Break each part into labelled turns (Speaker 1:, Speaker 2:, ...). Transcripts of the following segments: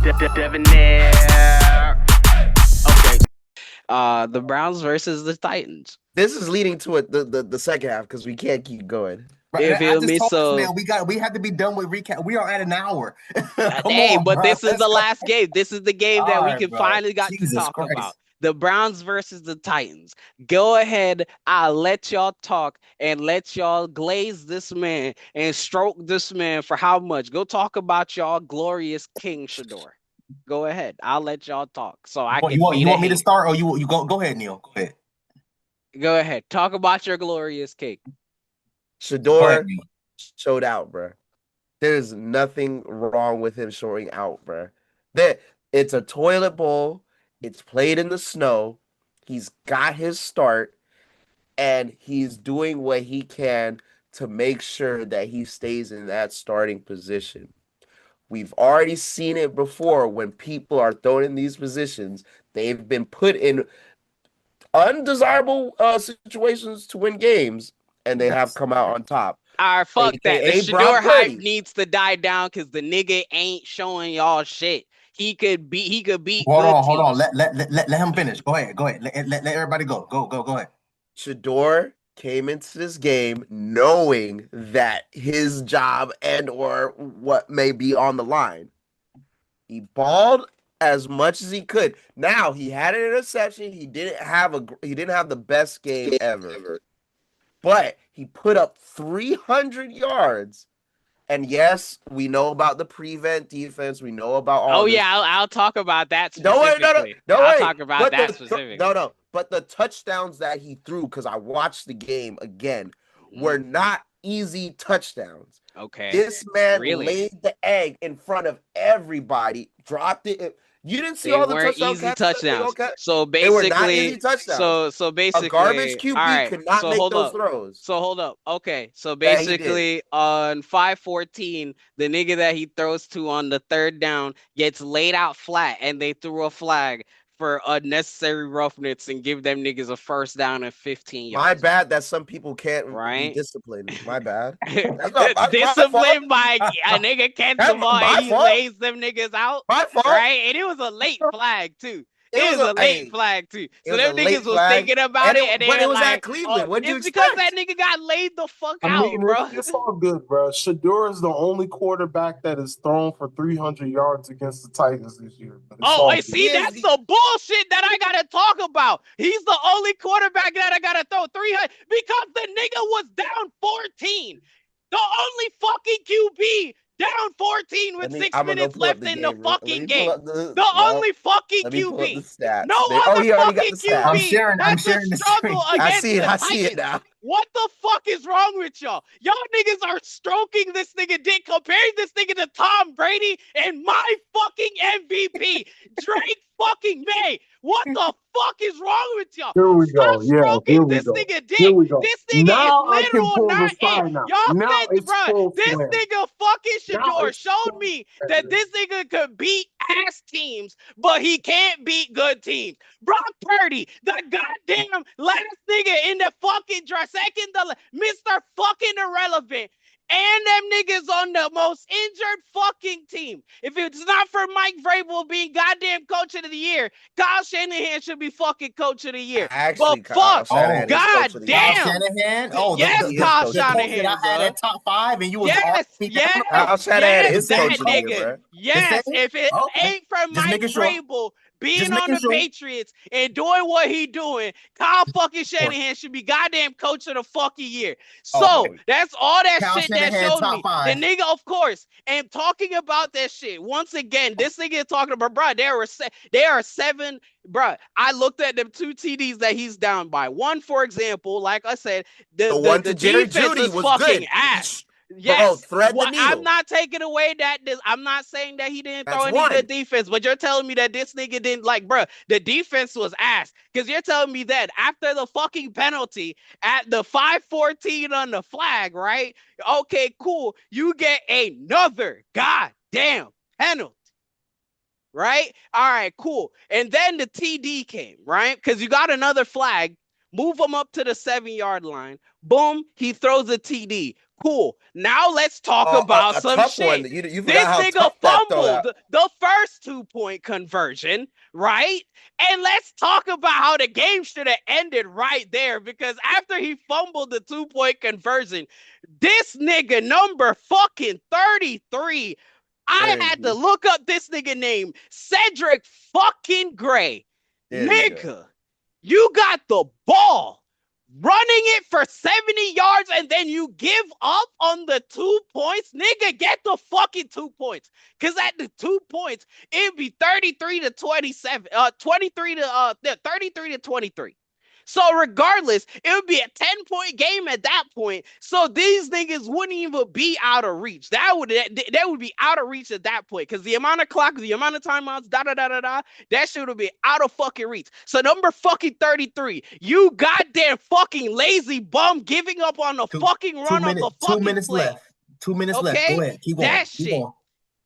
Speaker 1: Debonair. Okay. The Browns versus the Titans.
Speaker 2: This is leading to it the second half because we can't keep going.
Speaker 3: Right,
Speaker 1: You
Speaker 3: I
Speaker 1: feel
Speaker 3: just
Speaker 1: me?
Speaker 3: told this
Speaker 1: So,
Speaker 3: man we have to be done with recap. We are at an hour. Come
Speaker 1: hey,
Speaker 3: on,
Speaker 1: but
Speaker 3: bro.
Speaker 1: this is
Speaker 3: Let's
Speaker 1: the
Speaker 3: go.
Speaker 1: last game. This is the game that
Speaker 3: All
Speaker 1: we
Speaker 3: right,
Speaker 1: can
Speaker 3: bro.
Speaker 1: finally got to
Speaker 3: Jesus
Speaker 1: talk about.
Speaker 3: Christ.
Speaker 1: The Browns versus the Titans. Go ahead. I'll let y'all talk and let y'all glaze this man and stroke this man for how much? Go talk about y'all glorious King Shedeur. Go ahead. I'll let y'all talk so I can be
Speaker 3: You
Speaker 1: the
Speaker 3: want me to
Speaker 1: hate.
Speaker 3: start or you go ahead, Neil. Go ahead.
Speaker 1: Go ahead. Talk about your glorious king.
Speaker 3: Go ahead,
Speaker 2: Shedeur
Speaker 3: Neil.
Speaker 2: showed out, bro. There's nothing wrong with him showing out, bro. That it's a toilet bowl. It's played in the snow. He's got his start, and he's doing what he can to make sure that he stays in that starting position. We've already seen it before when people are thrown in these positions. They've been put in undesirable situations to win games, and they have come out on top.
Speaker 1: All right, fuck that. The
Speaker 2: AKA
Speaker 1: Shedeur
Speaker 2: Brock
Speaker 1: hype
Speaker 2: Purdy.
Speaker 1: needs to die down because the nigga ain't showing y'all shit. He could beat
Speaker 3: Hold
Speaker 1: good
Speaker 3: on, hold on.
Speaker 1: teams.
Speaker 3: Let him finish. Go ahead. Go ahead. Let everybody go. Go ahead.
Speaker 2: Shedeur came into this game knowing that his job and or what may be on the line. He balled as much as he could. Now he had an interception. He didn't have the best game ever. But he put up 300 yards. And yes, we know about the prevent defense. We know about all
Speaker 1: Oh
Speaker 2: this.
Speaker 1: yeah, I'll talk about that
Speaker 2: Don't worry,
Speaker 1: specifically.
Speaker 2: don't
Speaker 1: I'll
Speaker 2: worry.
Speaker 1: talk about
Speaker 2: But
Speaker 1: that specifically.
Speaker 2: no. But the touchdowns that he threw, because I watched the game again, were
Speaker 1: Mhm.
Speaker 2: not easy touchdowns.
Speaker 1: Okay.
Speaker 2: This man
Speaker 1: Really?
Speaker 2: laid the egg in front of everybody, dropped it. You didn't see
Speaker 1: They
Speaker 2: all the
Speaker 1: weren't
Speaker 2: touchdown
Speaker 1: easy
Speaker 2: catches that they
Speaker 1: touchdowns.
Speaker 2: don't catch.
Speaker 1: So
Speaker 2: They were not
Speaker 1: basically,
Speaker 2: easy touchdowns.
Speaker 1: so
Speaker 2: A garbage
Speaker 1: basically, all
Speaker 2: QB
Speaker 1: right.
Speaker 2: could not
Speaker 1: So
Speaker 2: make
Speaker 1: hold
Speaker 2: those
Speaker 1: up.
Speaker 2: throws
Speaker 1: So hold up. Okay. So
Speaker 2: that he did.
Speaker 1: basically on 514, the nigga that he throws to on the third down gets laid out flat and they threw a flag for unnecessary roughness and give them niggas a first down and 15
Speaker 2: My
Speaker 1: yards.
Speaker 2: bad that some people can't be
Speaker 1: Right?
Speaker 2: disciplined. My bad. That's not my fault.
Speaker 1: Disciplined by a nigga catch the
Speaker 2: That's
Speaker 1: ball and
Speaker 2: my
Speaker 1: he
Speaker 2: fault.
Speaker 1: lays them niggas out.
Speaker 2: My fault.
Speaker 1: Right? And it was a late flag too.
Speaker 2: It
Speaker 1: It
Speaker 2: was
Speaker 1: was
Speaker 2: a
Speaker 1: a late flag too.
Speaker 2: it
Speaker 1: So
Speaker 2: was a
Speaker 1: them
Speaker 2: late
Speaker 1: niggas was
Speaker 2: flag,
Speaker 1: thinking about it and
Speaker 2: but
Speaker 1: they
Speaker 2: it
Speaker 1: were
Speaker 2: was at
Speaker 1: like,
Speaker 2: Cleveland. What'd you
Speaker 1: it's because that
Speaker 2: expect?
Speaker 1: nigga got laid the fuck
Speaker 4: I
Speaker 1: out,
Speaker 4: mean,
Speaker 1: bro.
Speaker 4: it's all good, bro. Shedeur is the only quarterback that has thrown for 300 yards against the Titans this year. But it's
Speaker 1: Oh,
Speaker 4: all
Speaker 1: I
Speaker 4: good.
Speaker 1: see. That's the bullshit that I gotta talk about. He's the only quarterback that I gotta throw 300 because the nigga was down 14. The only fucking QB down 14 with
Speaker 2: I'm gonna go
Speaker 1: 6 minutes
Speaker 2: pull up
Speaker 1: left
Speaker 2: the
Speaker 1: in the
Speaker 2: game. Let
Speaker 1: fucking
Speaker 2: me pull
Speaker 1: game.
Speaker 2: up the
Speaker 1: The
Speaker 2: well.
Speaker 1: only fucking
Speaker 2: Let me pull up the
Speaker 1: QB. No
Speaker 2: stats. Oh,
Speaker 1: other
Speaker 2: he already got
Speaker 1: fucking
Speaker 2: the stats.
Speaker 1: QB
Speaker 3: I'm
Speaker 1: has to
Speaker 3: sharing the
Speaker 1: struggle
Speaker 3: screen.
Speaker 1: against the
Speaker 2: I see it
Speaker 1: Titans.
Speaker 2: now.
Speaker 1: What the fuck is wrong with y'all? Y'all niggas are stroking this nigga dick, comparing this nigga to Tom Brady and my fucking MVP, Drake fucking May. What the fuck is wrong with y'all?
Speaker 4: Here we
Speaker 1: Stop
Speaker 4: go. Yeah, here
Speaker 1: stroking
Speaker 4: we
Speaker 1: this
Speaker 4: go.
Speaker 1: nigga
Speaker 4: Here
Speaker 1: dick.
Speaker 4: we go.
Speaker 1: This nigga is
Speaker 4: Now I can
Speaker 1: literal
Speaker 4: pull the
Speaker 1: not it.
Speaker 4: sign out.
Speaker 1: Y'all
Speaker 4: Now
Speaker 1: said,
Speaker 4: it's
Speaker 1: bro,
Speaker 4: full
Speaker 1: this
Speaker 4: swing.
Speaker 1: nigga fucking
Speaker 4: Now
Speaker 1: Shedeur
Speaker 4: it's
Speaker 1: showed
Speaker 4: full
Speaker 1: me
Speaker 4: swing.
Speaker 1: that this nigga could beat ass teams, but he can't beat good teams. Brock Purdy, the goddamn last nigga in the fucking draft, Mr. fucking irrelevant. And them niggas on the most injured fucking team. If it's not for Mike Vrabel being goddamn coach of the year, Kyle Shanahan should be fucking coach of the year.
Speaker 2: Actually,
Speaker 1: But fuck,
Speaker 2: Kyle Shanahan is coach
Speaker 1: god
Speaker 2: of the year.
Speaker 3: Kyle
Speaker 1: damn.
Speaker 3: Shanahan. Oh,
Speaker 1: Yes,
Speaker 2: He is
Speaker 1: Kyle
Speaker 2: coach of
Speaker 3: the
Speaker 2: the
Speaker 3: coach
Speaker 2: year.
Speaker 3: that I
Speaker 1: Shanahan,
Speaker 3: had
Speaker 1: bro.
Speaker 3: at top 5, and you was
Speaker 1: Yes,
Speaker 3: arguing down
Speaker 1: yes,
Speaker 3: on
Speaker 2: Kyle Shanahan
Speaker 1: yes,
Speaker 2: is
Speaker 3: the same
Speaker 2: coach
Speaker 1: that
Speaker 2: of the year,
Speaker 3: coach.
Speaker 1: nigga.
Speaker 2: bro.
Speaker 3: The
Speaker 1: Yes,
Speaker 3: same.
Speaker 1: if it
Speaker 3: Okay,
Speaker 1: ain't for
Speaker 3: just
Speaker 1: Mike
Speaker 3: making sure.
Speaker 1: Vrabel being
Speaker 3: Just
Speaker 1: on
Speaker 3: making
Speaker 1: the
Speaker 3: sure.
Speaker 1: Patriots and doing what he doing, Kyle fucking Shanahan should be goddamn coach of the fucking year. So
Speaker 3: Okay,
Speaker 1: that's all that
Speaker 3: Kyle
Speaker 1: shit that
Speaker 3: Shanahan
Speaker 1: showed
Speaker 3: top
Speaker 1: me. The
Speaker 3: 5.
Speaker 1: nigga, of course, and talking about that shit once again. This nigga is talking about, bro. There are 7, bro. I looked at them 2 TDs that he's down by. One, for example, like I said,
Speaker 2: The one
Speaker 1: the
Speaker 2: to Jerry
Speaker 1: defense
Speaker 2: Judy
Speaker 1: is
Speaker 2: was
Speaker 1: fucking
Speaker 2: good.
Speaker 1: ass.
Speaker 2: Bro,
Speaker 1: Yes,
Speaker 2: thread the
Speaker 1: I'm
Speaker 2: needle.
Speaker 1: not taking away that. I'm not saying that he didn't throw
Speaker 2: That's
Speaker 1: any good
Speaker 2: one.
Speaker 1: defense, but you're telling me that this nigga didn't like, bro. The defense was ass because you're telling me that after the fucking penalty at the 514 on the flag, right? Okay, cool. You get another goddamn penalty. Right? All right, cool. And then the TD came, right? Because you got another flag. move him up to the 7-yard line. Boom, he throws a TD. Cool. Now let's talk about
Speaker 2: a
Speaker 1: some
Speaker 2: tough
Speaker 1: shit.
Speaker 2: one. You
Speaker 1: This
Speaker 2: forgot how
Speaker 1: nigga
Speaker 2: tough that throw
Speaker 1: fumbled
Speaker 2: out.
Speaker 1: the first 2-point conversion, right? And let's talk about how the game should have ended right there, because after he fumbled the 2-point conversion, this nigga number fucking 33, I had to look up this nigga name, Cedric fucking Gray. Nigga, you got the ball, running it for 70 yards, and then you give up on the 2 points. Nigga, get the fucking 2 points. Because at the 2 points, it'd be 33 to 27, 33 to 23. So regardless, it would be a 10-point game at that point. So these niggas wouldn't even be out of reach. That would be out of reach at that point. Because the amount of clock, the amount of timeouts, that should have been out of fucking reach. So number fucking 33, you goddamn fucking lazy bum giving up on the fucking run of the fucking
Speaker 3: 2 minutes
Speaker 1: play.
Speaker 3: left. 2 minutes left. Go ahead. Keep going.
Speaker 1: That
Speaker 3: Keep
Speaker 1: shit.
Speaker 3: going.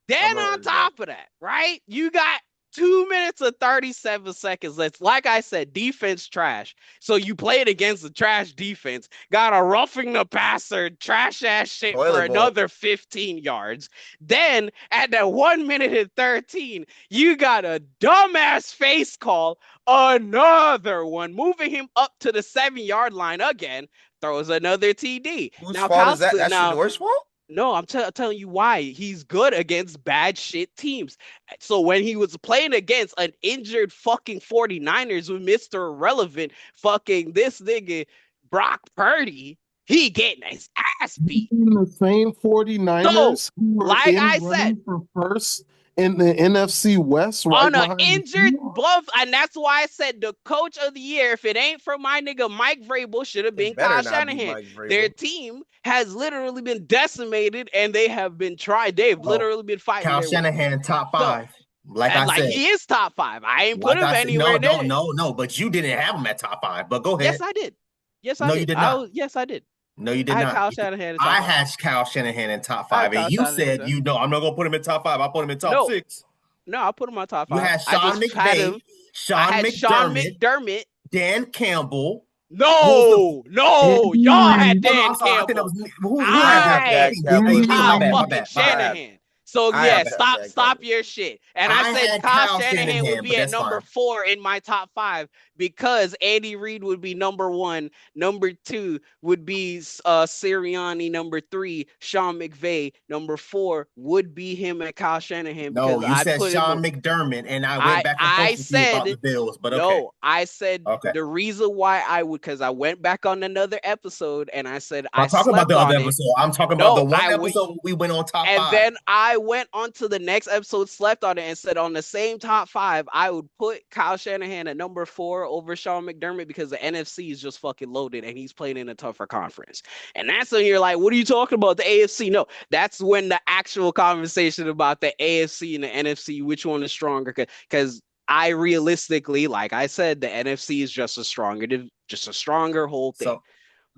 Speaker 1: Then on top of that, right? You got 2 minutes and 37 seconds. That's, like I said, defense trash. So you played against the trash defense, got a roughing the passer, trash ass shit for another 15 yards. Then at the 1 minute and 13, you got a dumbass face call, another one, moving him up to the 7-yard line again, throws another TD.
Speaker 2: Whose fault is that? That's Shedeur's fault?
Speaker 1: No, I'm telling you why. He's good against bad shit teams. So when he was playing against an injured fucking 49ers with Mr. Irrelevant, fucking this nigga, Brock Purdy, he getting his ass beat.
Speaker 4: The same 49ers who were
Speaker 1: like I said,
Speaker 4: for first in the NFC West, right
Speaker 1: on an injured bluff, and that's why I said the coach of the year, if it ain't for my nigga Mike Vrabel, should have been Kyle Shanahan. Their team has literally been decimated, and they have been tried. They've literally been fighting.
Speaker 3: Kyle Shanahan top 5. Like I said,
Speaker 1: he is top 5. I ain't put him anywhere near.
Speaker 3: No, but you didn't have him at top 5. But go ahead.
Speaker 1: Yes, I did. Yes,
Speaker 3: no,
Speaker 1: I did.
Speaker 3: You did not.
Speaker 1: Yes, I did.
Speaker 3: No, you did not.
Speaker 1: Kyle Shanahan
Speaker 3: I had Kyle Shanahan in top 5, and you said I'm not gonna put him in top 5. I put him in top 6.
Speaker 1: No, I put him on top 5.
Speaker 3: You had Sean McVay, Sean McDermott, Dan Campbell.
Speaker 1: No, y'all had Dan Campbell.
Speaker 3: Who had
Speaker 1: fucking Shanahan. So yeah, stop your shit. And I said Kyle Shanahan would be at number 4 in my top 5 because Andy Reid would be number 1. Number 2 would be Sirianni. Number 3, Sean McVay. Number 4 would be him and Kyle Shanahan.
Speaker 3: No, you said Sean McDermott, and I went back and forth with you about the Bills. But okay.
Speaker 1: No, I said the reason why I would, because I went back on another episode and I said
Speaker 3: I'm talking about the other episode. I'm talking about the one episode we went on top 5.
Speaker 1: And then I went on to the next episode, slept on it, and said on the same top 5, I would put Kyle Shanahan at number 4 over Sean McDermott because the NFC is just fucking loaded and he's playing in a tougher conference. And that's when you're like, what are you talking about? The AFC? No, that's when the actual conversation about the AFC and the NFC, which one is stronger? Because I realistically, like I said, the NFC is just a stronger whole thing. So,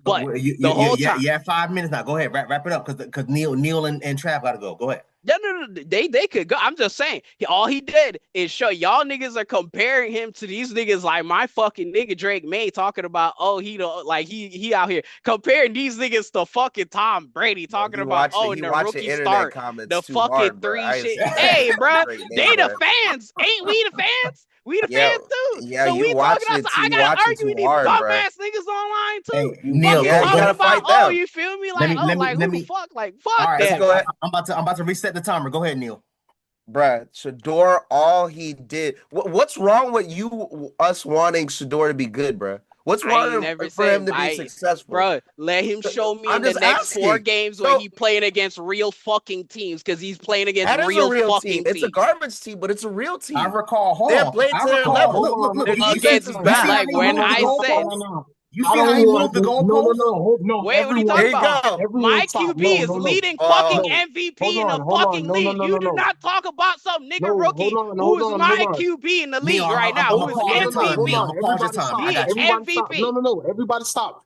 Speaker 1: but the whole time,
Speaker 3: you have 5 minutes now. Go ahead, wrap it up because Neil and Trav gotta go. Go ahead.
Speaker 1: No, they could go. I'm just saying, all he did is show y'all niggas are comparing him to these niggas like my fucking nigga Drake May talking about, he out here comparing these niggas to fucking Tom Brady talking about in the rookie start the fucking hard, 3 shit. Hey, bro, they the fans, ain't we the fans? We the fans too.
Speaker 2: Yeah,
Speaker 1: so
Speaker 2: you watch it.
Speaker 1: I gotta argue with these dumbass niggas online too.
Speaker 3: Hey, Neil,
Speaker 2: you gotta fight them.
Speaker 1: You feel me? Like, who the fuck? Like, fuck
Speaker 3: all right,
Speaker 1: that.
Speaker 3: Go ahead. I'm about to reset the timer. Go ahead, Neil.
Speaker 2: Bruh, Shedeur, all he did. What's wrong with us wanting Shedeur to be good, bruh? What's wrong for him to be successful?
Speaker 1: Bro, let him show me in the next 4 games when he playing against real fucking teams, because he's playing against real fucking teams.
Speaker 2: It's a garbage team, but it's a real team.
Speaker 3: I recall.
Speaker 2: They're playing to their level.
Speaker 1: Look, like when I said.
Speaker 3: You see how he moved the goalpost?
Speaker 4: No.
Speaker 1: Wait, what are you talking about? My QB is leading fucking MVP in the fucking league. You do not talk about some nigga rookie who's my QB in the league right now, who's MVP.
Speaker 3: MVP.
Speaker 4: No. Everybody stop.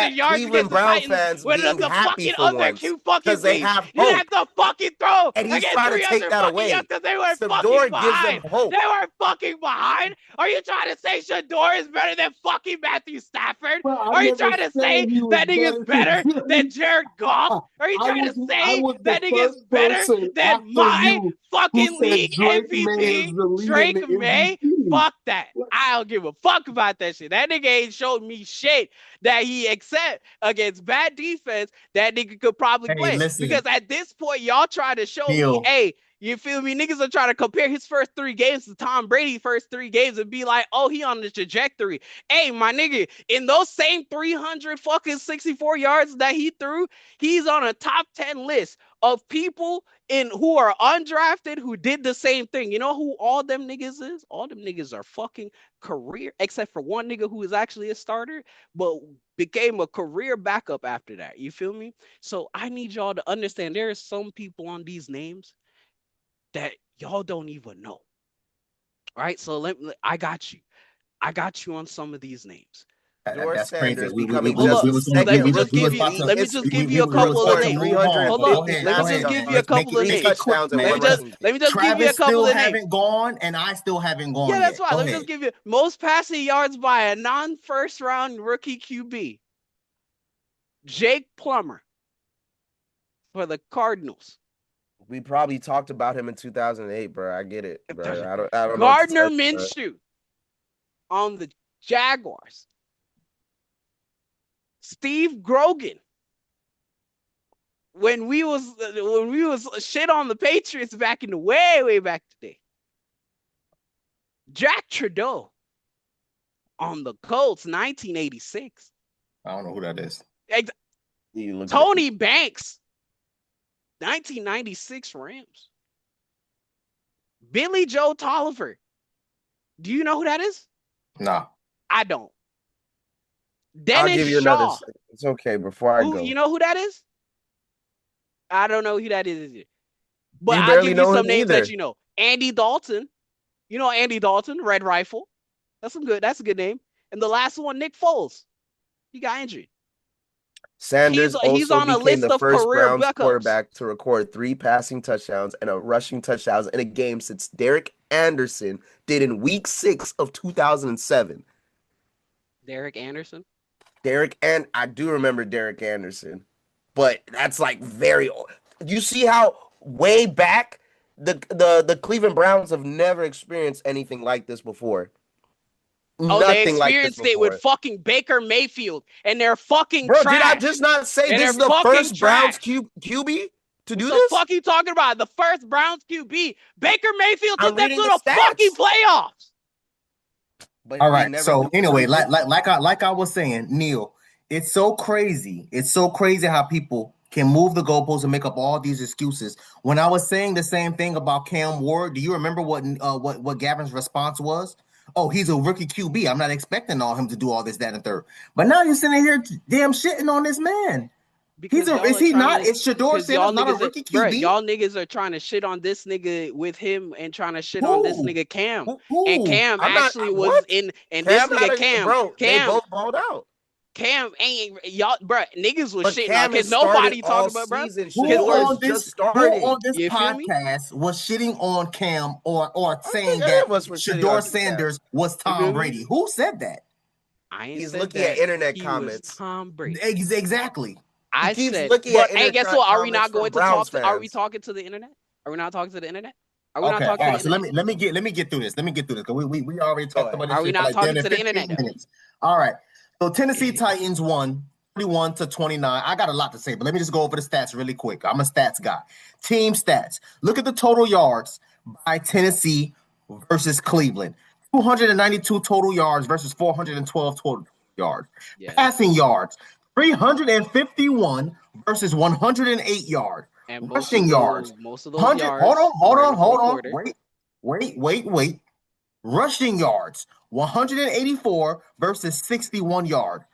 Speaker 2: at
Speaker 1: yards
Speaker 2: Cleveland
Speaker 1: against the
Speaker 2: Brown
Speaker 1: Titans
Speaker 2: fans
Speaker 1: when
Speaker 2: being
Speaker 1: the
Speaker 2: happy
Speaker 1: fucking
Speaker 2: for
Speaker 1: under
Speaker 2: once
Speaker 1: Q fucking
Speaker 2: because they
Speaker 1: beast
Speaker 2: have
Speaker 1: didn't
Speaker 2: hope.
Speaker 1: have to fucking throw
Speaker 2: And he's
Speaker 1: against
Speaker 2: trying to
Speaker 1: 300
Speaker 2: take that
Speaker 1: fucking
Speaker 2: away.
Speaker 1: yards because they were fucking
Speaker 2: Shedeur gives them
Speaker 1: behind.
Speaker 2: hope.
Speaker 1: They were fucking behind. Are you trying to say Shedeur is better than fucking Matthew Stafford?
Speaker 4: Bro, I
Speaker 1: Are you
Speaker 4: never
Speaker 1: trying to
Speaker 4: said
Speaker 1: say
Speaker 4: he was
Speaker 1: that nigga's better than Jared Goff? Are you trying to
Speaker 4: I
Speaker 1: say
Speaker 4: was
Speaker 1: that
Speaker 4: the
Speaker 1: nigga's
Speaker 4: first
Speaker 1: better
Speaker 4: person
Speaker 1: than
Speaker 4: after
Speaker 1: my
Speaker 4: you who
Speaker 1: fucking
Speaker 4: said
Speaker 1: league
Speaker 4: Drake May is
Speaker 1: MVP,
Speaker 4: the lead in
Speaker 1: Drake
Speaker 4: the
Speaker 1: May?
Speaker 4: MVP.
Speaker 1: fuck that. I don't give a fuck about that shit. That nigga ain't showed me shit that he accept against bad defense that nigga could probably play.
Speaker 3: Listen.
Speaker 1: Because at this point, y'all try to show me, hey, you feel me? Niggas are trying to compare his first 3 games to Tom Brady's first 3 games and be like, oh, he on the trajectory. Hey, my nigga, in those same 364 yards that he threw, he's on a top 10 list of people who are undrafted who did the same thing. You know who all them niggas is? All them niggas are fucking career, except for one nigga who is actually a starter, but became a career backup after that. You feel me? So I need y'all to understand there are some people on these names that y'all don't even know. All right, so I got you. I got you on some of these names.
Speaker 3: That's crazy.
Speaker 1: Let me just give you a couple of names. Hold up. Let me just give you a couple of names. Let me just give you a couple of names.
Speaker 3: Haven't gone, and I still haven't gone.
Speaker 1: Yeah, that's right. Let me just give you most passing yards by a non-first round rookie QB. Jake Plummer for the Cardinals.
Speaker 2: We probably talked about him in 2008, bro. I get it, bro. I don't
Speaker 1: Gardner Minshew on the Jaguars. Steve Grogan. When we was shit on the Patriots back in the way back today. Jack Trudeau on the Colts, 1986.
Speaker 3: I don't know who that is.
Speaker 1: Tony Banks. 1996 Rams. Billy Joe Tolliver. Do you know who that is?
Speaker 3: Nah.
Speaker 1: I don't.
Speaker 2: I'll give you another. It's okay. Before I go,
Speaker 1: you know who that is? I don't know who that is either. But I'll give you some names that you know. Andy Dalton. You know Andy Dalton, Red Rifle. That's a good name. And the last one, Nick Foles. He got injured.
Speaker 2: Sanders he's on became the first Browns quarterback to record 3 passing touchdowns and a rushing touchdowns in a game since Derek Anderson did in Week 6 of 2007.
Speaker 1: Derek Anderson?
Speaker 2: I do remember Derek Anderson, but that's like very old. You see how way back the Cleveland Browns have never experienced anything like this before.
Speaker 1: They experienced it with fucking Baker Mayfield and they're fucking trash.
Speaker 2: Did I just not say this is the first Browns QB to do this?
Speaker 1: What the fuck are you talking about? The first Browns QB. Baker Mayfield took them to the fucking playoffs.
Speaker 3: All right. So anyway, like I was saying, Neil, it's so crazy. It's so crazy how people can move the goalposts and make up all these excuses. When I was saying the same thing about Cam Ward, do you remember what Gavin's response was? Oh, he's a rookie QB. I'm not expecting him to do all this, that, and third. But now you're sitting here damn shitting on this man. Is he not? It's Shedeur Sanders not a rookie QB.
Speaker 1: Bro, y'all niggas are trying to shit on this nigga with him and trying to shit on this nigga Cam. And Cam actually was in, and this nigga Cam.
Speaker 2: They both balled out.
Speaker 1: Cam ain't y'all, bro. Niggas was shitting on because nobody talking about, bro.
Speaker 3: Who on this podcast was shitting on Cam or saying that Shedeur Sanders was Tom Brady? Who said that?
Speaker 2: He's looking at internet comments.
Speaker 1: Tom Brady.
Speaker 3: Exactly.
Speaker 1: I said, but hey, guess what? Are we not going to talk? Are we talking to the internet? Are we not talking to the internet? Are we not talking to the internet?
Speaker 3: So let me get through this. Because we already talked about this.
Speaker 1: Are we not talking to the internet?
Speaker 3: All right. So Tennessee Titans won 31-29. I got a lot to say, but let me just go over the stats really quick. I'm a stats guy. Team stats. Look at the total yards by Tennessee versus Cleveland. 292 total yards versus 412 total yards. Yeah. Passing yards. 351 versus 108 yards. And rushing yards.
Speaker 1: Most of those yards.
Speaker 3: Hold on. Wait. Rushing yards. 184 versus 61 yards.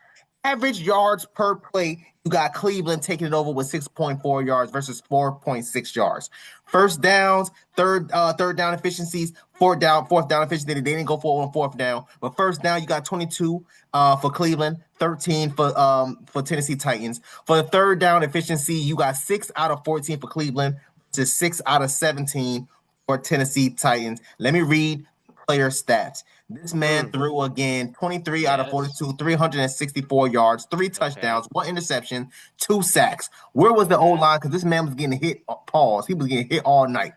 Speaker 3: Average yards per play, you got Cleveland taking it over with 6.4 yards versus 4.6 yards. First downs, third down efficiencies, fourth down efficiency. They didn't go forward on fourth down, but first down you got 22 for Cleveland, 13 for Tennessee Titans. For the third down efficiency, you got 6 out of 14 for Cleveland versus 6 out of 17 for Tennessee Titans. Let me read player stats. This man threw again 23 out of 42, 364 yards, 3 touchdowns, 1 interception, 2 sacks. Where was the O-line? Because this man was getting hit. Pause. He was getting hit all night.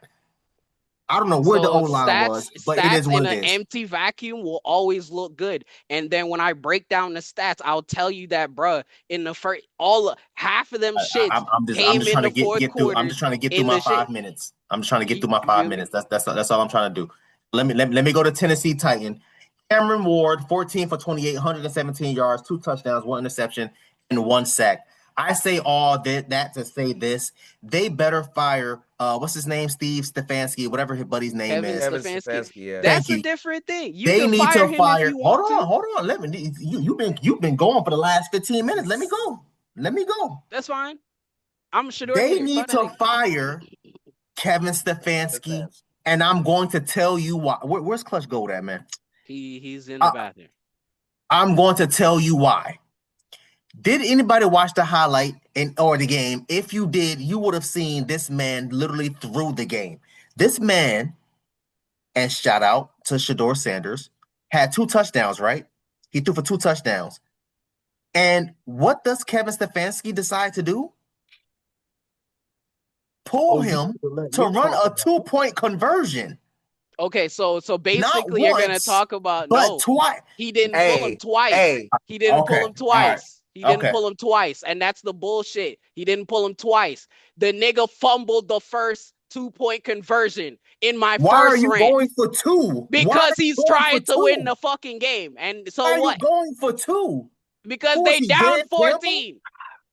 Speaker 3: I don't know where the
Speaker 1: So
Speaker 3: O-line was, but it is
Speaker 1: stats
Speaker 3: what
Speaker 1: in
Speaker 3: it
Speaker 1: an
Speaker 3: is.
Speaker 1: empty vacuum will always look good. And then when I break down the stats, I'll tell you that, bruh, in the first, half of them shits
Speaker 3: I'm
Speaker 1: came
Speaker 3: just
Speaker 1: in
Speaker 3: trying to
Speaker 1: the fourth
Speaker 3: get through. I'm
Speaker 1: quarters
Speaker 3: just trying to get through
Speaker 1: in
Speaker 3: my
Speaker 1: the shit.
Speaker 3: 5 minutes. I'm just trying to get through my
Speaker 1: You
Speaker 3: 5
Speaker 1: feel me?
Speaker 3: minutes. That's all I'm trying to do. Let me go to Tennessee Titan. Cameron Ward, 14 for 28, 117 yards, 2 touchdowns, 1 interception, and 1 sack. I say all that to say this. They better fire what's his name? Steve Stefanski, whatever his buddy's name
Speaker 1: Kevin
Speaker 3: is.
Speaker 2: Kevin
Speaker 1: Stefanski.
Speaker 2: Stefanski, yeah.
Speaker 3: Thank
Speaker 1: That's a
Speaker 3: you.
Speaker 1: different thing. You
Speaker 3: They
Speaker 1: can
Speaker 3: need
Speaker 1: fire
Speaker 3: to
Speaker 1: him if
Speaker 3: fire.
Speaker 1: you want to.
Speaker 3: Hold on. Let me. You've been going for the last 15 minutes. Let me go. Let me go.
Speaker 1: That's fine. I'm Shedeur
Speaker 3: They
Speaker 1: Jr.
Speaker 3: need
Speaker 1: Fuck that
Speaker 3: to
Speaker 1: nigga.
Speaker 3: fire Kevin Stefanski,
Speaker 2: Stefanski.
Speaker 3: and I'm going to tell you why. Where's Clutch Gold at, man?
Speaker 1: He's in the bathroom.
Speaker 3: I'm going to tell you why. Did anybody watch the highlight or the game? If you did, you would have seen this man literally through the game. This man, and shout out to Shedeur Sanders, had 2 touchdowns, right? He threw for 2 touchdowns. And what does Kevin Stefanski decide to do? Pull him to run a 2-point conversion.
Speaker 1: Okay, so
Speaker 3: Not
Speaker 1: basically you're gonna
Speaker 3: once,
Speaker 1: talk about
Speaker 3: but twice.
Speaker 1: he didn't pull him twice. He didn't pull him twice. He didn't pull him twice, and that's the bullshit. He didn't pull him twice. The nigga fumbled the first 2-point conversion in my
Speaker 3: Why are
Speaker 1: first
Speaker 3: you
Speaker 1: rant
Speaker 3: going for 2?
Speaker 1: because he's trying to win the fucking game. And so
Speaker 3: Why are
Speaker 1: what?
Speaker 3: you going for 2?
Speaker 1: Because
Speaker 3: Who
Speaker 1: they
Speaker 3: is he,
Speaker 1: down
Speaker 3: Dan
Speaker 1: 14.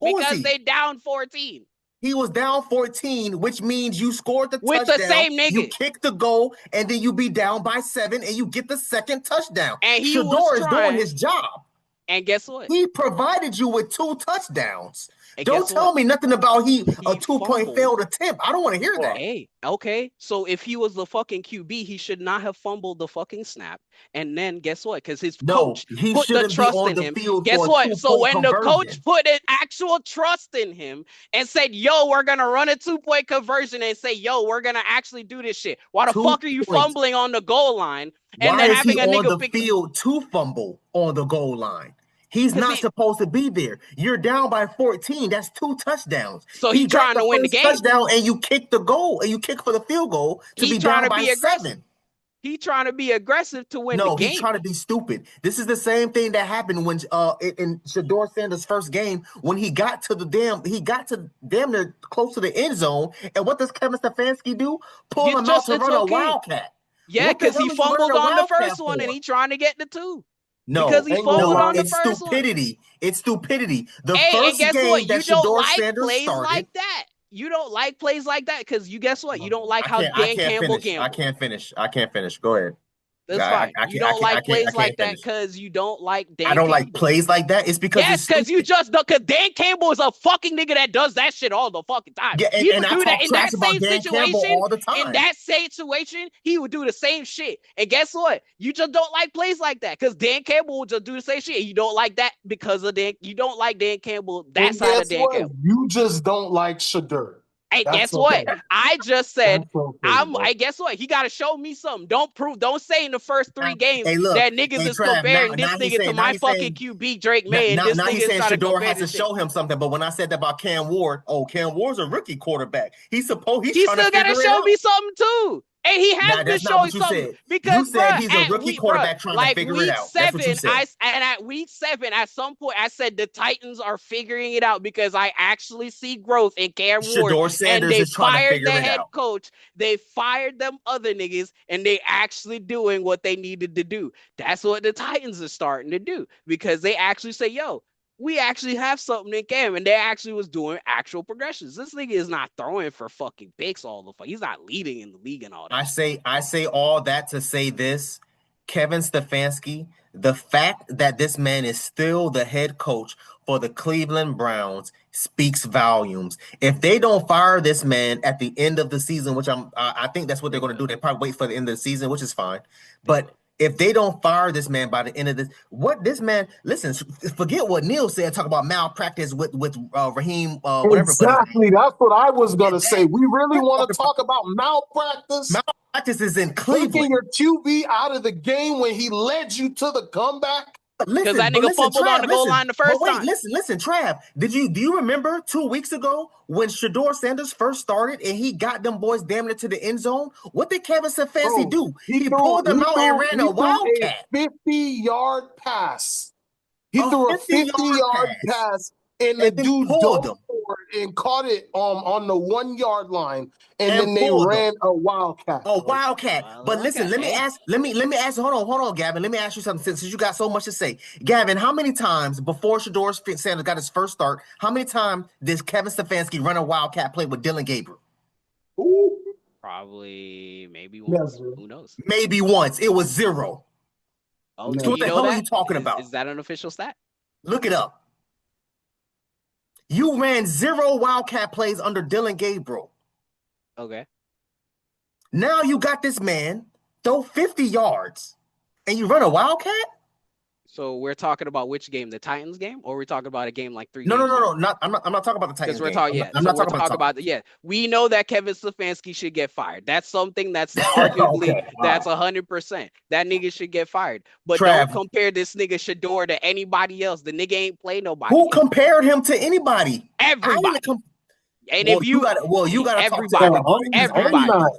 Speaker 3: Who is
Speaker 1: Because
Speaker 3: he?
Speaker 1: they down 14
Speaker 3: He was down 14, which means you scored the
Speaker 1: with
Speaker 3: touchdown.
Speaker 1: the same
Speaker 3: You
Speaker 1: nigga.
Speaker 3: kick the goal, and then you be down by 7, and you get the second touchdown.
Speaker 1: And he was
Speaker 3: Shedeur is doing
Speaker 1: trying.
Speaker 3: his job.
Speaker 1: And guess what?
Speaker 3: He provided you with 2 touchdowns.
Speaker 1: And
Speaker 3: Don't
Speaker 1: guess
Speaker 3: tell
Speaker 1: what?
Speaker 3: me nothing about a
Speaker 1: He
Speaker 3: 2-point
Speaker 1: fumbled.
Speaker 3: failed attempt. I don't want to hear that.
Speaker 1: Hey, okay. So if he was the fucking QB, he should not have fumbled the fucking snap. And then guess what? Because his coach
Speaker 3: he
Speaker 1: put the
Speaker 3: shouldn't be
Speaker 1: trust
Speaker 3: on
Speaker 1: in
Speaker 3: the
Speaker 1: him.
Speaker 3: field
Speaker 1: Guess
Speaker 3: for a
Speaker 1: what? So
Speaker 3: 2-point
Speaker 1: when the coach
Speaker 3: conversion.
Speaker 1: put an actual trust in him and said, yo, we're gonna run a 2-point conversion and say, yo, we're gonna actually do this shit. Why the
Speaker 3: 2
Speaker 1: fuck are you
Speaker 3: points.
Speaker 1: fumbling on the goal line and
Speaker 3: Why
Speaker 1: then
Speaker 3: is
Speaker 1: having
Speaker 3: he
Speaker 1: a
Speaker 3: on
Speaker 1: nigga
Speaker 3: the
Speaker 1: pick
Speaker 3: field to fumble on the goal line? He's
Speaker 1: 'Cause
Speaker 3: not supposed to be there. You're down by 14. That's 2 touchdowns.
Speaker 1: So
Speaker 3: he
Speaker 1: he
Speaker 3: got
Speaker 1: trying
Speaker 3: the
Speaker 1: to win the
Speaker 3: first
Speaker 1: game.
Speaker 3: touchdown, and you kick the goal, and you kick for the field goal to
Speaker 1: He
Speaker 3: be
Speaker 1: trying
Speaker 3: down
Speaker 1: to
Speaker 3: by
Speaker 1: be aggressive.
Speaker 3: 7.
Speaker 1: He trying to be aggressive to win the
Speaker 3: No,
Speaker 1: game.
Speaker 3: he's trying to be stupid. This is the same thing that happened when in Shedeur Sanders' first game when he got to damn near close to the end zone. And what does Kevin Stefanski do? Pull him out to run a wildcat.
Speaker 1: Yeah,
Speaker 3: What the
Speaker 1: because
Speaker 3: hell
Speaker 1: he
Speaker 3: is he running
Speaker 1: fumbled
Speaker 3: a
Speaker 1: on the
Speaker 3: wildcat
Speaker 1: first one
Speaker 3: for?
Speaker 1: and he trying to get the 2.
Speaker 3: No,
Speaker 1: because he fumbled on the first
Speaker 3: stupidity.
Speaker 1: one.
Speaker 3: It's stupidity. The
Speaker 1: Hey,
Speaker 3: first
Speaker 1: and guess
Speaker 3: game
Speaker 1: what?
Speaker 3: that
Speaker 1: You don't
Speaker 3: Shedeur
Speaker 1: like
Speaker 3: Sanders
Speaker 1: plays
Speaker 3: started.
Speaker 1: like that. You don't like plays like that because you guess what? You don't like how Dan Campbell gambled.
Speaker 3: I can't finish. Go ahead.
Speaker 1: That's fine. You don't like plays like that because you don't like Dan Campbell.
Speaker 3: I don't like plays like that. It's because
Speaker 1: yes, because you just don't. Because Dan Campbell is a fucking nigga that does that shit all the fucking time.
Speaker 3: Yeah,
Speaker 1: he would
Speaker 3: I
Speaker 1: do that
Speaker 3: talk
Speaker 1: in
Speaker 3: trash
Speaker 1: that
Speaker 3: about
Speaker 1: same
Speaker 3: Dan Campbell
Speaker 1: situation.
Speaker 3: all the time.
Speaker 1: In that situation, he would do the same shit. And guess what? You just don't like plays like that because Dan Campbell will just do the same shit. And you don't like that because of Dan. You don't like Dan Campbell. That side of Dan Campbell.
Speaker 4: You just don't like Shedeur.
Speaker 1: Hey, guess what? I just said I guess what? He gotta show me something. Don't say in the first 3 games that niggas is comparing this nigga to my fucking QB Drake May. And this nigga is trying to
Speaker 3: Shedeur has to show him something. But when I said that about Cam Ward, Cam Ward's a rookie quarterback. He's still gotta
Speaker 1: show me something too. And he has been showing something because
Speaker 3: you said he's a rookie quarterback trying to figure it out. That's what you said.
Speaker 1: At week 7, at some point, I said the Titans are figuring it out because I actually see growth in Cam Ward.
Speaker 3: Shedeur Sanders
Speaker 1: and they
Speaker 3: is trying to
Speaker 1: fired
Speaker 3: figure
Speaker 1: the
Speaker 3: it
Speaker 1: head
Speaker 3: out.
Speaker 1: coach. They fired them other niggas, and they actually doing what they needed to do. That's what the Titans are starting to do because they actually say, yo, we actually have something in Cam, and they actually was doing actual progressions. This nigga is not throwing for fucking picks all the fuck. He's not leading in the league and all that.
Speaker 3: I say all that to say this. Kevin Stefanski, the fact that this man is still the head coach for the Cleveland Browns speaks volumes. If they don't fire this man at the end of the season, which I think that's what they're going to do. They probably wait for the end of the season, which is fine. But if they don't fire this man by the end of this, listen, forget what Neil said, talk about malpractice with Raheem, whatever.
Speaker 4: Exactly. That's what I was going to say. We really want to talk about malpractice.
Speaker 3: Malpractice is in Cleveland.
Speaker 4: Taking your QB out of the game when he led you to the comeback.
Speaker 1: Because that nigga fumbled on the goal line the first time.
Speaker 3: Listen, Trav. Do you remember 2 weeks ago when Shedeur Sanders first started and he got them boys damn near to the end zone? What did Kevin Stefanski do? He pulled them out and ran a wildcat.
Speaker 4: 50-yard pass. He threw a 50-yard pass, and the dude dove forward and caught it on the 1-yard line, and then they ran a wildcat.
Speaker 3: A wildcat. But listen, let me ask. Hold on, Gavin. Let me ask you something since you got so much to say. Gavin, how many times before Shedeur Sanders got his first start, how many times did Kevin Stefanski run a wildcat play with Dylan Gabriel?
Speaker 4: Ooh.
Speaker 1: Probably maybe once. Never. Who knows?
Speaker 3: Maybe once. It was 0.
Speaker 1: Oh,
Speaker 3: so what the hell are you talking about?
Speaker 1: Is that an official stat?
Speaker 3: Look it up. You ran 0 wildcat plays under Dylan Gabriel.
Speaker 1: Okay.
Speaker 3: Now you got this man throw 50 yards and you run a wildcat?
Speaker 1: So we're talking about which game? The Titans game? Or we're talking about a game like 3
Speaker 3: No,
Speaker 1: games?
Speaker 3: No. I'm not talking about the Titans game.
Speaker 1: I'm not talking about we know that Kevin Stefanski should get fired. That's something that's arguably that's 100%. That nigga should get fired. But don't compare this nigga Shedeur to anybody else. The nigga ain't play nobody.
Speaker 3: Who compared him to anybody?
Speaker 1: Everybody. And if you
Speaker 3: gotta
Speaker 1: everybody.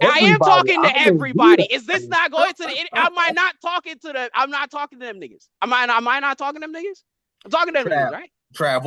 Speaker 1: I am talking to everybody. Is this not going to the? Am I not talking to the? I'm not talking to them niggas. Am I not talking to them niggas? I'm talking to them niggas, right?
Speaker 3: Trav,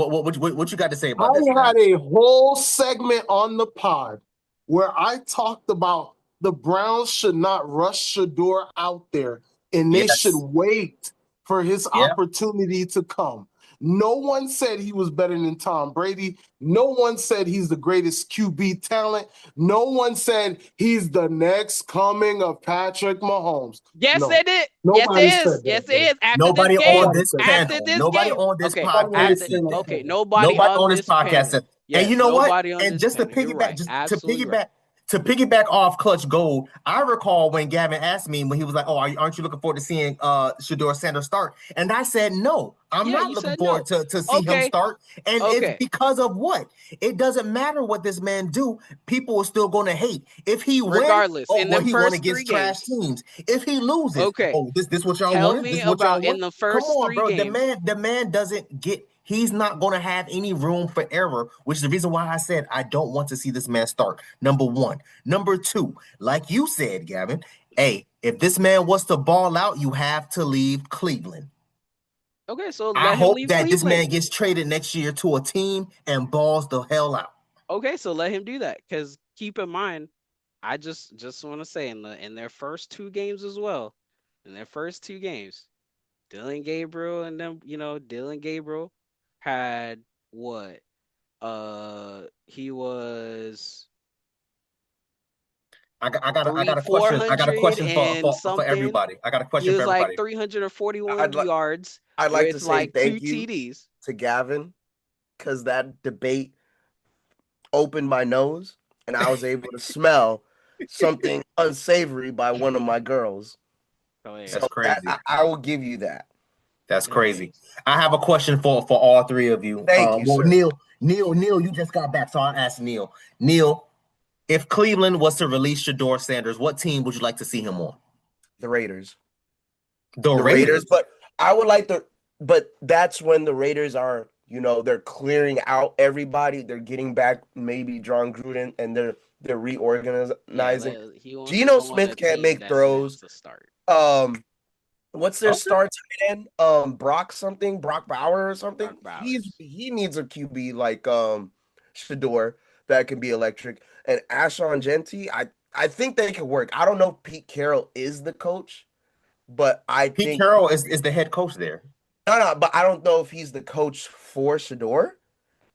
Speaker 3: what you got to say about this?
Speaker 4: I had a whole segment on the pod where I talked about the Browns should not rush Shedeur out there, and they should wait for his opportunity to come. No one said he was better than Tom Brady. No one said he's the greatest QB talent. No one said he's the next coming of Patrick Mahomes.
Speaker 1: Yes, it is. Yes, it is.
Speaker 3: Nobody on this panel. Nobody on this podcast.
Speaker 1: Okay, nobody on this podcast.
Speaker 3: And you know what? And just to piggyback, to piggyback off Clutch Gold, I recall when Gavin asked me when he was like, "Oh, aren't you looking forward to seeing Shedeur Sanders start?" And I said, "No, I'm not looking forward to see him start." And it's because of what? It doesn't matter what this man do. People are still going to hate. If he
Speaker 1: regardless,
Speaker 3: wins, he won against trash teams. If he loses, this what y'all wanted. This what y'all want.
Speaker 1: In the first
Speaker 3: Come on, bro.
Speaker 1: games.
Speaker 3: The man doesn't get. He's not going to have any room for error, which is the reason why I said I don't want to see this man start. Number one. Number two, like you said, Gavin, hey, if this man wants to ball out, you have to leave Cleveland.
Speaker 1: Okay, so
Speaker 3: I hope that this man gets traded next year to a team and balls the hell out.
Speaker 1: Okay, so let him do that. Because keep in mind, I just want to say in their first 2 games as well, Dylan Gabriel and them, Dylan Gabriel had what? He was.
Speaker 3: I got a question. I got a question for everybody. I got a question for everybody.
Speaker 1: He was like 341 yards.
Speaker 2: I'd like to say thank
Speaker 1: 2
Speaker 2: you
Speaker 1: TDs.
Speaker 2: to Gavin, because that debate opened my nose and I was able to smell something unsavory by one of my girls.
Speaker 3: Oh, yeah. That's crazy.
Speaker 2: I will give you that.
Speaker 3: That's crazy. I have a question for all 3 of you.
Speaker 2: Thank you, sir.
Speaker 3: Neil, you just got back, so I'll ask Neil. Neil, if Cleveland was to release Shedeur Sanders, what team would you like to see him on?
Speaker 2: The Raiders.
Speaker 3: The Raiders,
Speaker 2: but I would like but that's when the Raiders are, they're clearing out everybody. They're getting back maybe John Gruden, and they're reorganizing. Geno Smith can't make throws. What's their star tight end? Brock Bauer or something. He needs a QB like Shedeur that can be electric. And Ashon Genty, I think they can work. I don't know if Pete Carroll is the coach, but
Speaker 3: Pete Carroll is the head coach there.
Speaker 2: No, but I don't know if he's the coach for Shedeur.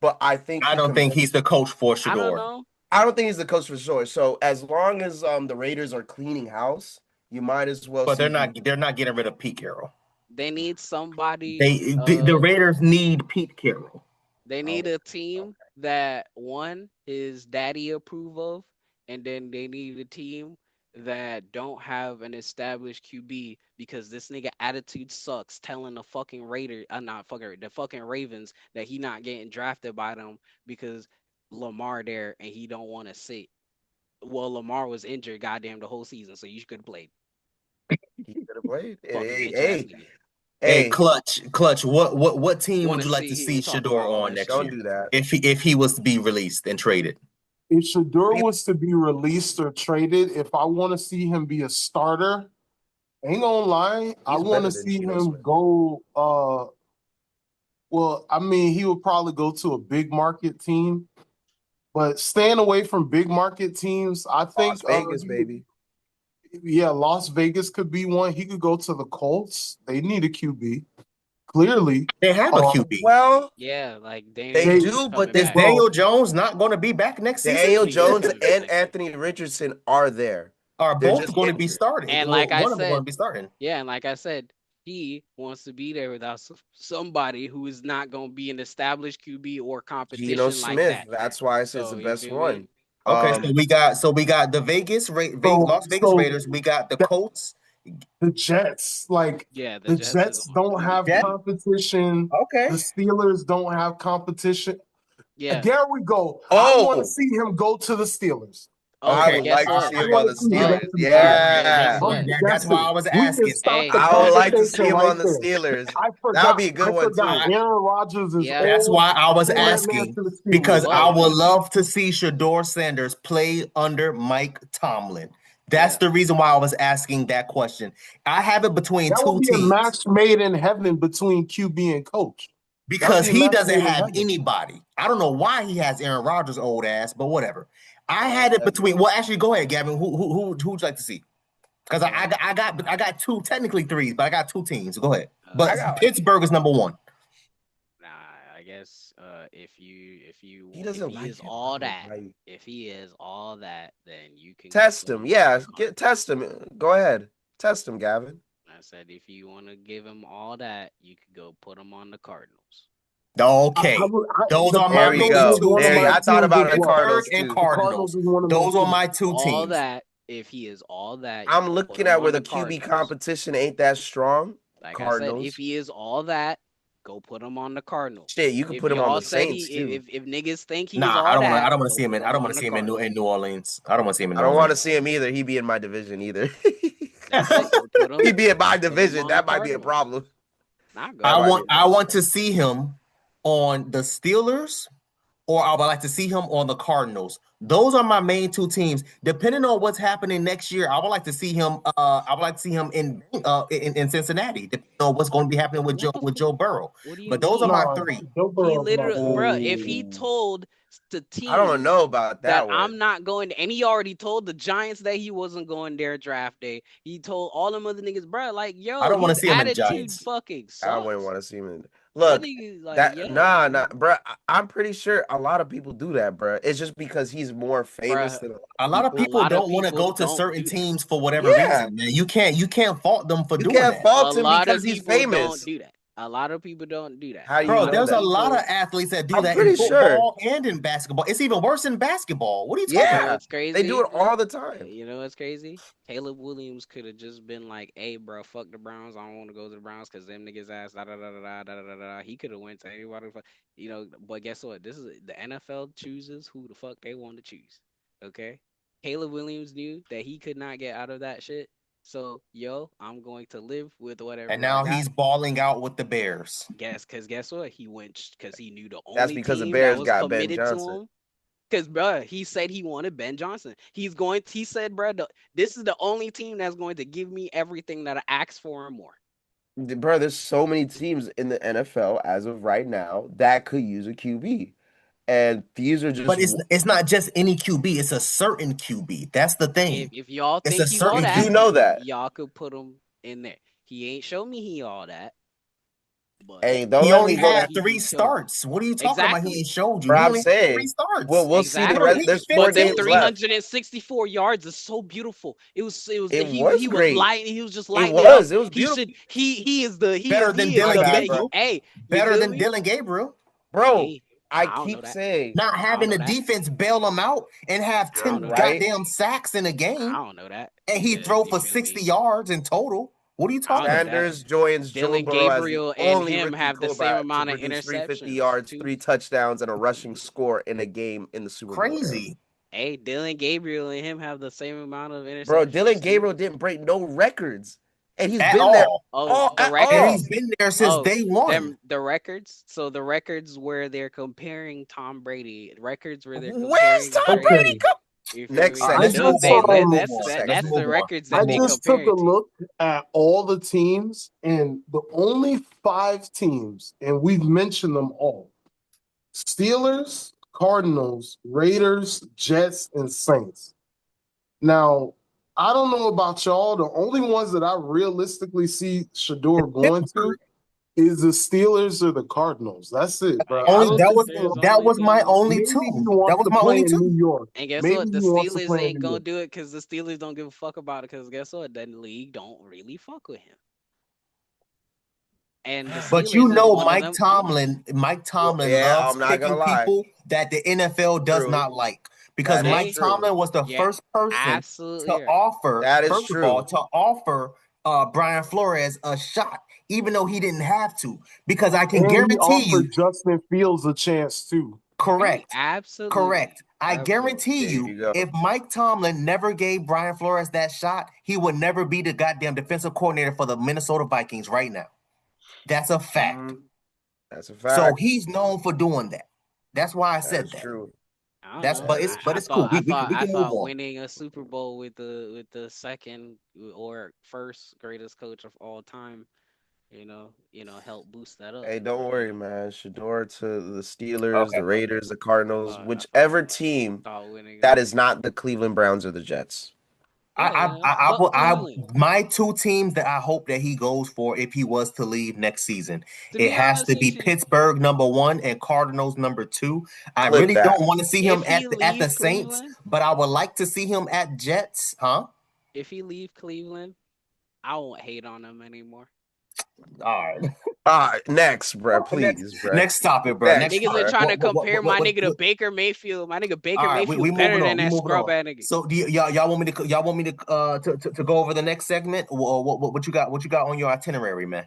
Speaker 2: But I don't
Speaker 3: think he's the coach for Shedeur.
Speaker 2: I don't think he's the coach for Shedeur. So as long as the Raiders are cleaning house, you might as well.
Speaker 3: But they're not getting rid of Pete Carroll.
Speaker 1: They need somebody.
Speaker 3: The Raiders need Pete Carroll.
Speaker 1: They need a team that one his daddy approve of, and then they need a team that don't have an established QB, because this nigga attitude sucks, telling the fucking the fucking Ravens that he not getting drafted by them because Lamar there and he don't want to sit. Well, Lamar was injured goddamn the whole season, so you could have played.
Speaker 2: He could have played.
Speaker 3: Hey, Clutch. What team would you like to see
Speaker 1: talk
Speaker 3: Shedeur
Speaker 1: about all
Speaker 3: on
Speaker 1: that
Speaker 3: next
Speaker 2: don't
Speaker 3: year?
Speaker 2: do that.
Speaker 3: If he was to be released and traded.
Speaker 4: If Shedeur was to be released or traded, if I want to see him be a starter, ain't gonna lie, I want
Speaker 2: better
Speaker 4: to
Speaker 2: than
Speaker 4: see
Speaker 2: Geno
Speaker 4: him
Speaker 2: Smith.
Speaker 4: go. Well, I mean, he would probably go to a big market team, but staying away from big market teams, I think.
Speaker 2: Las Vegas, baby.
Speaker 4: Yeah, Las Vegas could be one. He could go to the Colts. They need a QB. Clearly,
Speaker 3: They have a QB.
Speaker 2: Well,
Speaker 1: Yeah, like
Speaker 2: they do, but
Speaker 3: is Daniel Jones not going to be back next season?
Speaker 2: Daniel Jones and Anthony Richardson are there.
Speaker 3: Are both going to be starting?
Speaker 1: And like I
Speaker 3: one of them going to
Speaker 1: said,
Speaker 3: be starting.
Speaker 1: yeah, and like I said, he wants to be there without somebody who is not going to be an established QB or competition
Speaker 2: Geno
Speaker 1: like
Speaker 2: Smith.
Speaker 1: that.
Speaker 2: That's why I said it's
Speaker 1: So,
Speaker 2: the
Speaker 1: you
Speaker 2: best
Speaker 1: feel me?
Speaker 2: one.
Speaker 3: Okay, so we got the Las Vegas Raiders. We got the Colts.
Speaker 4: The Jets, like
Speaker 1: Yeah,
Speaker 4: the Jets don't have competition.
Speaker 3: Okay.
Speaker 4: The Steelers don't have competition.
Speaker 1: Yeah.
Speaker 4: There we go. I want to see him go to the Steelers.
Speaker 2: I
Speaker 1: Okay,
Speaker 2: would
Speaker 1: guess
Speaker 2: like to
Speaker 1: what?
Speaker 2: see him on the
Speaker 4: see him go
Speaker 2: Steelers.
Speaker 4: to the
Speaker 2: Yeah.
Speaker 4: Steelers.
Speaker 3: That's why I was
Speaker 4: We can
Speaker 3: asking.
Speaker 4: stop
Speaker 1: Hey,
Speaker 4: the
Speaker 2: I would like to
Speaker 4: conversation
Speaker 2: see him
Speaker 4: right
Speaker 2: on the
Speaker 4: there.
Speaker 2: Steelers.
Speaker 4: I
Speaker 2: That
Speaker 4: forgot.
Speaker 2: would be a good one, too.
Speaker 4: Aaron Rodgers is
Speaker 1: Yeah.
Speaker 4: old.
Speaker 3: That's why I was
Speaker 4: Send that man
Speaker 3: asking,
Speaker 4: to the Steelers.
Speaker 3: because I
Speaker 1: Well,
Speaker 3: would love to see Shedeur Sanders play under Mike Tomlin. That's the reason why I was asking that question. I have it between
Speaker 4: That
Speaker 3: two
Speaker 4: would be a
Speaker 3: teams
Speaker 4: match made in heaven between QB and coach.
Speaker 3: because
Speaker 4: That'd be a
Speaker 3: he
Speaker 4: match
Speaker 3: doesn't
Speaker 4: made in
Speaker 3: have
Speaker 4: heaven.
Speaker 3: anybody. I don't know why he has Aaron Rodgers' old ass, but whatever. I had it between. Well, actually, go ahead, Gavin. Who would you like to see? Because I got two, technically threes, but I got two teams. Go ahead. But Pittsburgh is number one.
Speaker 1: Nah, I guess if he is
Speaker 2: him.
Speaker 1: all that, if he is all that, then you can
Speaker 2: Test him. Yeah, test him. Go ahead. Test him, Gavin.
Speaker 1: I said if you want to give him all that, you could go put him on the Cardinals.
Speaker 3: Okay, those are my main two.
Speaker 2: I thought about the Cardinals
Speaker 3: and
Speaker 2: too.
Speaker 3: Cardinals. Those are my two teams.
Speaker 1: All that, if he is all that,
Speaker 2: I'm looking at where the QB competition ain't that strong.
Speaker 1: Like
Speaker 2: Cardinals.
Speaker 1: I said, if he is all that, go put him on the Cardinals.
Speaker 2: Shit, you can put him on the Saints too.
Speaker 1: If niggas think he's
Speaker 3: nah,
Speaker 1: all
Speaker 3: I don't
Speaker 1: that,
Speaker 3: I don't want to see him in. I don't want to see him in New Orleans. I don't want to see him in.
Speaker 2: I don't want to see him either. He be in my division either.
Speaker 1: That's it. Put him,
Speaker 2: he be in my division. That might be a problem.
Speaker 3: I want to see him on the Steelers, or I would like to see him on the Cardinals. Those are my main two teams. Depending on what's happening next year, I would like to see him. I would like to see him in Cincinnati. Depending on what's going to be happening with Joe Burrow. But those are my three.
Speaker 1: He literally, bro. If he told the team,
Speaker 2: I don't know about that one.
Speaker 1: I'm not going to, and he already told the Giants that he wasn't going there draft day. He told all them other niggas, bro, like, yo,
Speaker 3: I don't want to see him in the
Speaker 1: attitude
Speaker 3: Giants.
Speaker 1: fucking sucks.
Speaker 2: I wouldn't want to see him in. Look, nah, bro. I'm pretty sure a lot of people do that, bro. It's just because he's more famous than
Speaker 3: a lot of people don't want to go to certain teams for whatever reason. Man. You can't fault them for doing that.
Speaker 2: You can't fault him because he's famous.
Speaker 1: Don't do that. A lot of people don't do that.
Speaker 2: How you
Speaker 3: Bro,
Speaker 2: know
Speaker 3: there's
Speaker 2: that?
Speaker 3: a lot of athletes that do
Speaker 2: I'm
Speaker 3: that
Speaker 2: pretty
Speaker 3: in football and in basketball. It's even worse in basketball. What are you talking about?
Speaker 1: It's crazy.
Speaker 2: They do it all the time.
Speaker 1: You know what's crazy? Caleb Williams could have just been like, "Hey, bro, fuck the Browns. I don't want to go to the Browns because them niggas ass da da da da da da da." He could have went to anybody, you know. But guess what? This is the NFL chooses who the fuck they want to choose. Okay, Caleb Williams knew that he could not get out of that shit. So, I'm going to live with whatever.
Speaker 3: And now he's balling out with the Bears.
Speaker 1: Guess what? He went because he knew the only
Speaker 2: That's because
Speaker 1: team
Speaker 2: the Bears
Speaker 1: that was
Speaker 2: got Ben
Speaker 1: committed
Speaker 2: Johnson.
Speaker 1: to him. Because, bro, he said he wanted Ben Johnson. He said, bro, this is the only team that's going to give me everything that I asked for and more.
Speaker 2: Bro, there's so many teams in the NFL as of right now that could use a QB. And these are just.
Speaker 3: But it's not just any QB. It's a certain QB. That's the thing.
Speaker 1: If y'all think he's all that,
Speaker 2: you know that
Speaker 1: y'all could put him in there. He ain't show me he all that.
Speaker 2: But he
Speaker 3: only had 3 starts. What are you talking about? He ain't showed you.
Speaker 2: I'm saying
Speaker 3: 3 starts.
Speaker 2: Well, we'll see the rest. There's 4 games
Speaker 1: 364 yards is so beautiful. He was great. He was just lighting
Speaker 2: it was beautiful.
Speaker 1: He is better
Speaker 3: than Dylan Gabriel. Better than Dylan Gabriel,
Speaker 2: bro. I keep saying
Speaker 3: not having the defense bail him out and have 10 goddamn sacks in a game.
Speaker 1: I don't know that.
Speaker 3: And he throw for 60 yards in total. What are you talking about?
Speaker 2: Sanders joins
Speaker 1: Dylan Gabriel and him have the same amount of interceptions.
Speaker 2: 350 yards, 3 touchdowns, and a rushing score in a game in the Super Bowl.
Speaker 3: Crazy.
Speaker 1: Hey, Dylan Gabriel and him have the same amount of interceptions.
Speaker 2: Bro, Dylan Gabriel didn't break no records. and he's
Speaker 3: At
Speaker 2: been there
Speaker 3: all.
Speaker 1: The
Speaker 3: And
Speaker 1: records.
Speaker 3: he's been there since day one.
Speaker 1: The records. So the records where they're comparing Tom Brady, records where they're
Speaker 2: Where's
Speaker 1: comparing
Speaker 2: Tom
Speaker 1: Brady.
Speaker 2: Brady?
Speaker 1: You feel
Speaker 2: Next
Speaker 1: me?
Speaker 2: segment.
Speaker 4: I
Speaker 2: Let's
Speaker 4: just,
Speaker 2: move on.
Speaker 1: That's the records
Speaker 4: I
Speaker 1: that they
Speaker 4: just took a
Speaker 1: comparing to.
Speaker 4: look at all the teams, and the only 5 teams, and we've mentioned them all: Steelers, Cardinals, Raiders, Jets, and Saints. Now, I don't know about y'all. The only ones that I realistically see Shedeur going to is the Steelers or the Cardinals. That's it, bro. I don't think
Speaker 3: that was my only
Speaker 4: maybe
Speaker 3: two.
Speaker 4: he wants to play in New York.
Speaker 1: And guess
Speaker 4: Maybe
Speaker 1: what? The
Speaker 4: he wants to
Speaker 1: Steelers
Speaker 4: play in
Speaker 1: ain't
Speaker 4: New
Speaker 1: gonna
Speaker 4: York.
Speaker 1: do it because the Steelers don't give a fuck about it. Because guess what? The league don't really fuck with him. And the
Speaker 3: But
Speaker 1: Steelers
Speaker 3: you
Speaker 1: is
Speaker 3: know,
Speaker 1: one of them
Speaker 3: Mike Tomlin
Speaker 2: Yeah,
Speaker 3: loves
Speaker 2: I'm not
Speaker 3: picking
Speaker 2: gonna lie.
Speaker 3: people that the NFL does
Speaker 2: True.
Speaker 3: not like. Because
Speaker 2: That is
Speaker 3: Mike
Speaker 2: true.
Speaker 3: Tomlin was the first person
Speaker 1: absolutely
Speaker 3: to
Speaker 1: right.
Speaker 3: offer,
Speaker 2: That is
Speaker 3: first
Speaker 2: true.
Speaker 3: of all, to offer Brian Flores a shot, even though he didn't have to. Because I can
Speaker 4: And he
Speaker 3: guarantee you,
Speaker 4: offered Justin Fields a chance too.
Speaker 3: correct.
Speaker 1: Absolutely.
Speaker 3: Correct. I
Speaker 1: Absolutely.
Speaker 3: guarantee
Speaker 2: There
Speaker 3: you,
Speaker 2: you go.
Speaker 3: if Mike Tomlin never gave Brian Flores that shot, he would never be the goddamn defensive coordinator for the Minnesota Vikings right now. That's a fact.
Speaker 2: That's a fact.
Speaker 3: So he's known for doing that. That's why I said that.
Speaker 2: True.
Speaker 1: I don't
Speaker 3: That's
Speaker 1: know.
Speaker 3: but it's cool. We can move on.
Speaker 1: Winning a Super Bowl with the second or first greatest coach of all time, help boost that up.
Speaker 2: Hey, don't worry, man. Shedeur to the Steelers,
Speaker 3: Okay.
Speaker 2: the Raiders, the Cardinals,
Speaker 1: I
Speaker 2: whichever team that is not the Cleveland Browns or the Jets.
Speaker 3: My 2 teams that I hope that he goes for if he was to leave next season, it has to be Pittsburgh #1 and Cardinals #2. I
Speaker 2: Clip
Speaker 3: really
Speaker 2: that.
Speaker 3: don't want to see him
Speaker 1: If he
Speaker 3: at the
Speaker 1: leave
Speaker 3: Saints,
Speaker 1: Cleveland,
Speaker 3: but I would like to see him at Jets, huh?
Speaker 1: if he leave Cleveland, I won't hate on him anymore.
Speaker 3: All right.
Speaker 2: Next, bro. Please, bro.
Speaker 3: Next topic, bro. Next
Speaker 1: Niggas
Speaker 3: topic.
Speaker 1: are trying to compare my nigga to Baker Mayfield. My nigga Baker Mayfield
Speaker 3: we
Speaker 1: better
Speaker 3: moving
Speaker 1: than
Speaker 3: on.
Speaker 1: that scrub ass nigga.
Speaker 3: So do y'all want me to go over the next segment, or what you got on your itinerary, man?